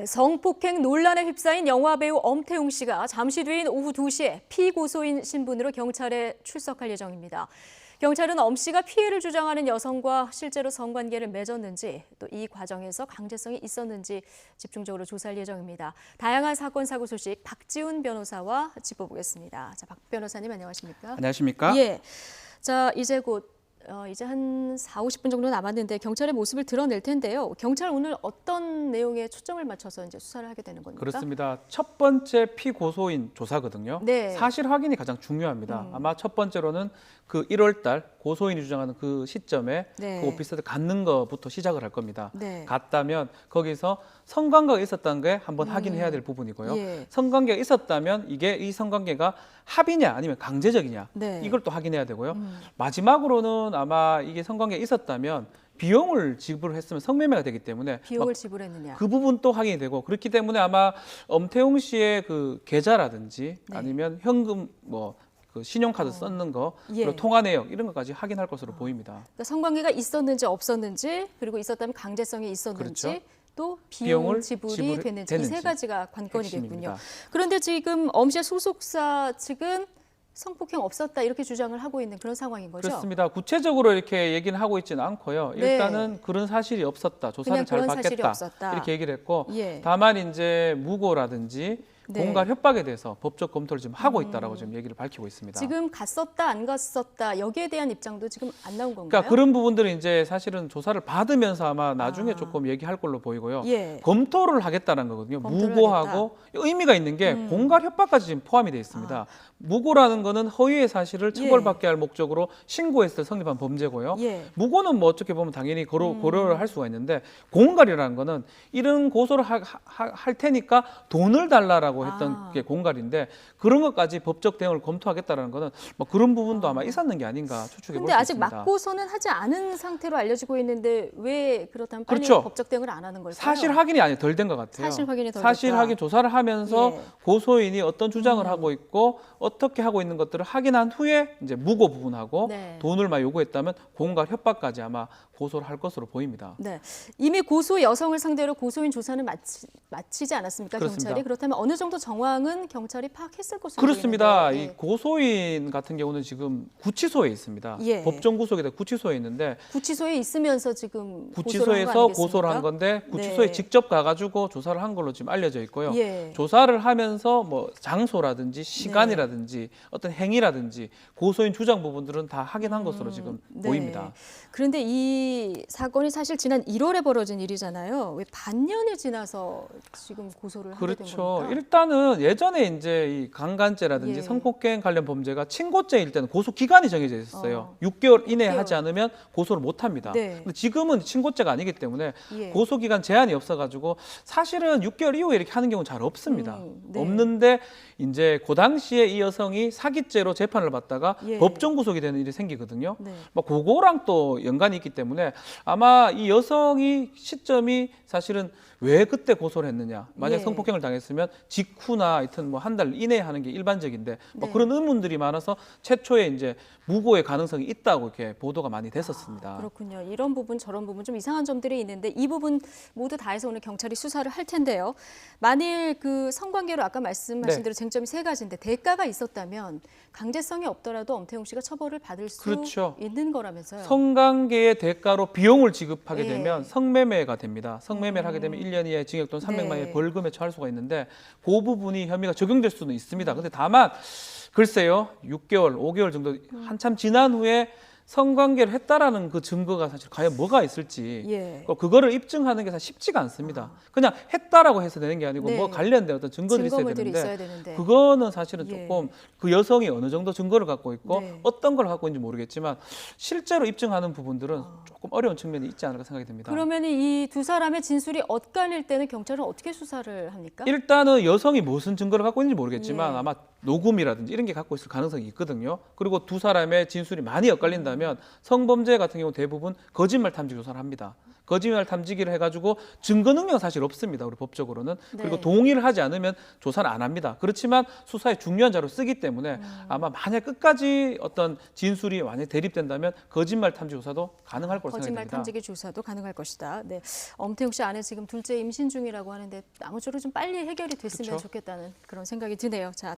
성폭행 논란에 휩싸인 영화배우 엄태웅 씨가 잠시 뒤인 오후 2시에 피고소인 신분으로 경찰에 출석할 예정입니다. 경찰은 엄 씨가 피해를 주장하는 여성과 실제로 성관계를 맺었는지 또 이 과정에서 강제성이 있었는지 집중적으로 조사할 예정입니다. 다양한 사건 사고 소식 박지훈 변호사와 짚어보겠습니다. 자, 박 변호사님 안녕하십니까? 안녕하십니까? 예. 자, 이제 한 4, 50분 정도 남았는데 경찰의 모습을 드러낼 텐데요. 경찰 오늘 어떤 내용에 초점을 맞춰서 이제 수사를 하게 되는 겁니까? 그렇습니다. 첫 번째 피고소인 조사거든요. 네. 사실 확인이 가장 중요합니다. 아마 첫 번째로는 그 1월 달 고소인이 주장하는 그 시점에 네. 그 오피스를 갖는 것부터 시작을 할 겁니다. 네. 갔다면 거기서 성관계가 있었다는 게 한번 확인해야 될 부분이고요. 예. 성관계가 있었다면 이 성관계가 합의냐 아니면 강제적이냐 네. 이걸 또 확인해야 되고요. 마지막으로는 아마 이게 성관계가 있었다면 비용을 지불했으면 성매매가 되기 때문에 비용을 지불했느냐. 그 부분도 확인이 되고 그렇기 때문에 아마 엄태웅 씨의 그 계좌라든지 네. 아니면 현금 그 신용카드 썼는 거 예. 그리고 통화 내역 이런 것까지 확인할 것으로 보입니다. 그러니까 성관계가 있었는지 없었는지 그리고 있었다면 강제성이 있었는지 그렇죠. 또 비용 비용을 지불이 됐는지 이 세 가지가 관건이겠군요. 핵심입니다. 그런데 지금 엄 씨의 소속사 측은 성폭행 없었다 이렇게 주장을 하고 있는 그런 상황인 거죠? 그렇습니다. 구체적으로 이렇게 얘기는 하고 있지는 않고요. 네. 일단은 그런 사실이 없었다. 조사를 그냥 잘 그런 사실이 받겠다. 없었다. 이렇게 얘기를 했고 예. 다만 이제 무고라든지 네. 공갈 협박에 대해서 법적 검토를 지금 하고 있다라고 지금 얘기를 밝히고 있습니다. 지금 갔었다 안 갔었다 여기에 대한 입장도 지금 안 나온 건가요? 그러니까 그런 부분들은 이제 사실은 조사를 받으면서 아마 나중에 아. 조금 얘기할 걸로 보이고요. 예. 검토를 하겠다는 거거든요. 검토를 무고하고 의미가 있는 게 공갈 협박까지 지금 포함이 되어 있습니다. 무고라는 거는 허위의 사실을 처벌받게 할 목적으로 신고했을 때 성립한 범죄고요. 예. 무고는 뭐 어떻게 보면 당연히 고려를 할 수가 있는데 공갈이라는 거는 이런 고소를 할 테니까 돈을 달라라고 했던 게 공갈인데 그런 것까지 법적 대응을 검토하겠다는 거는 뭐 그런 부분도 아마 있었는 게 아닌가 추측해 볼 근데 수 아직 있습니다. 맞고서는 하지 않은 상태로 알려지고 있는데 왜 그렇다면 빨리 그렇죠. 법적 대응을 안 하는 걸까요? 사실 확인이 아니 덜 된 것 같아요. 사실 확인이 덜 사실 됐다. 확인 조사를 하면서 예. 고소인이 어떤 주장을 하고 있고 어떻게 하고 있는 것들을 확인한 후에 이제 무고 부분하고 네. 돈을 막 요구했다면 공갈 협박까지 아마 고소를 할 것으로 보입니다. 네, 이미 고소 여성을 상대로 고소인 조사는 마치지 않았습니까? 그렇습니다. 경찰이 그렇다면 어느 정도 정황은 경찰이 파악했을 것으로 그렇습니다. 보이는데요. 이 고소인 같은 경우는 지금 구치소에 있습니다. 예. 법정 구속에 대해 구치소에 있는데 구치소에 있으면서 지금 구치소에서 고소를 한 건데 구치소에 네. 직접 가가지고 조사를 한 걸로 지금 알려져 있고요. 예. 조사를 하면서 뭐 장소라든지 시간이라든지 어떤 행위라든지 고소인 주장 부분들은 다 확인한 것으로 지금 네. 보입니다. 그런데 이 사건이 사실 지난 1월에 벌어진 일이잖아요. 왜 반년이 지나서 지금 고소를 하게 된 그렇죠. 겁니까? 일단은 예전에 이제 이 강간죄라든지 예. 성폭행 관련 범죄가 친고죄일 때는 고소 기간이 정해져 있었어요. 6개월 이내에 6개월. 하지 않으면 고소를 못 합니다. 네. 근데 지금은 친고죄가 아니기 때문에 예. 고소 기간 제한이 없어 가지고 사실은 6개월 이후에 이렇게 하는 경우는 잘 없습니다. 네. 없는데 이제 그 당시에 이 여성이 사기죄로 재판을 받다가 예. 법정 구속이 되는 일이 생기거든요. 네. 뭐 그거랑 또 연관이 있기 때문에 아마 이 여성이 시점이 사실은 왜 그때 고소를 했느냐. 만약 예. 성폭행을 당했으면 직후나 하여튼 뭐 한 달 이내에 하는 게 일반적인데 뭐 네. 그런 의문들이 많아서 최초에 이제 무고의 가능성이 있다고 이렇게 보도가 많이 됐었습니다. 그렇군요. 이런 부분 저런 부분 좀 이상한 점들이 있는데 이 부분 모두 다 해서 오늘 경찰이 수사를 할 텐데요. 만일 그 성관계로 아까 말씀하신 네. 대로 쟁점이 세 가지인데 대가가 있었다면 강제성이 없더라도 엄태웅 씨가 처벌을 받을 수 그렇죠. 있는 거라면서요. 성관계의 대가로 비용을 지급하게 예. 되면 성매매가 됩니다. 성매매를 하게 되면 1년 이하의 징역 또는 300만 원의 네. 벌금에 처할 수가 있는데 그 부분이 혐의가 적용될 수는 있습니다. 근데 다만 글쎄요. 6개월, 5개월 정도 한참 지난 후에 성관계를 했다라는 그 증거가 사실 과연 뭐가 있을지 예. 그거를 입증하는 게 사실 쉽지가 않습니다. 그냥 했다라고 해서 되는 게 아니고 네. 뭐 관련된 어떤 증거들이 증거물들이 있어야 있어야 되는데 되는데. 그거는 사실은 예. 조금 그 여성이 어느 정도 증거를 갖고 있고 네. 어떤 걸 갖고 있는지 모르겠지만 실제로 입증하는 부분들은 조금 어려운 측면이 있지 않을까 생각이 듭니다. 그러면 이 두 사람의 진술이 엇갈릴 때는 경찰은 어떻게 수사를 합니까? 일단은 여성이 무슨 증거를 갖고 있는지 모르겠지만 예. 아마 녹음이라든지 이런 게 갖고 있을 가능성이 있거든요. 그리고 두 사람의 진술이 많이 엇갈린다면 성범죄 같은 경우 대부분 거짓말 탐지 조사를 합니다. 거짓말 탐지기를 해가지고 증거 능력은 사실 없습니다. 우리 법적으로는. 그리고 네. 동의를 하지 않으면 조사를 안 합니다. 그렇지만 수사에 중요한 자료를 쓰기 때문에 아마 만약 끝까지 어떤 진술이 만약 대립된다면 거짓말 탐지 조사도 가능할 거로 거짓말 생각됩니다. 탐지기 조사도 가능할 것이다. 네, 엄태웅 씨 아내 지금 둘째 임신 중이라고 하는데 아무쪼록 좀 빨리 해결이 됐으면 그렇죠. 좋겠다는 그런 생각이 드네요. 자.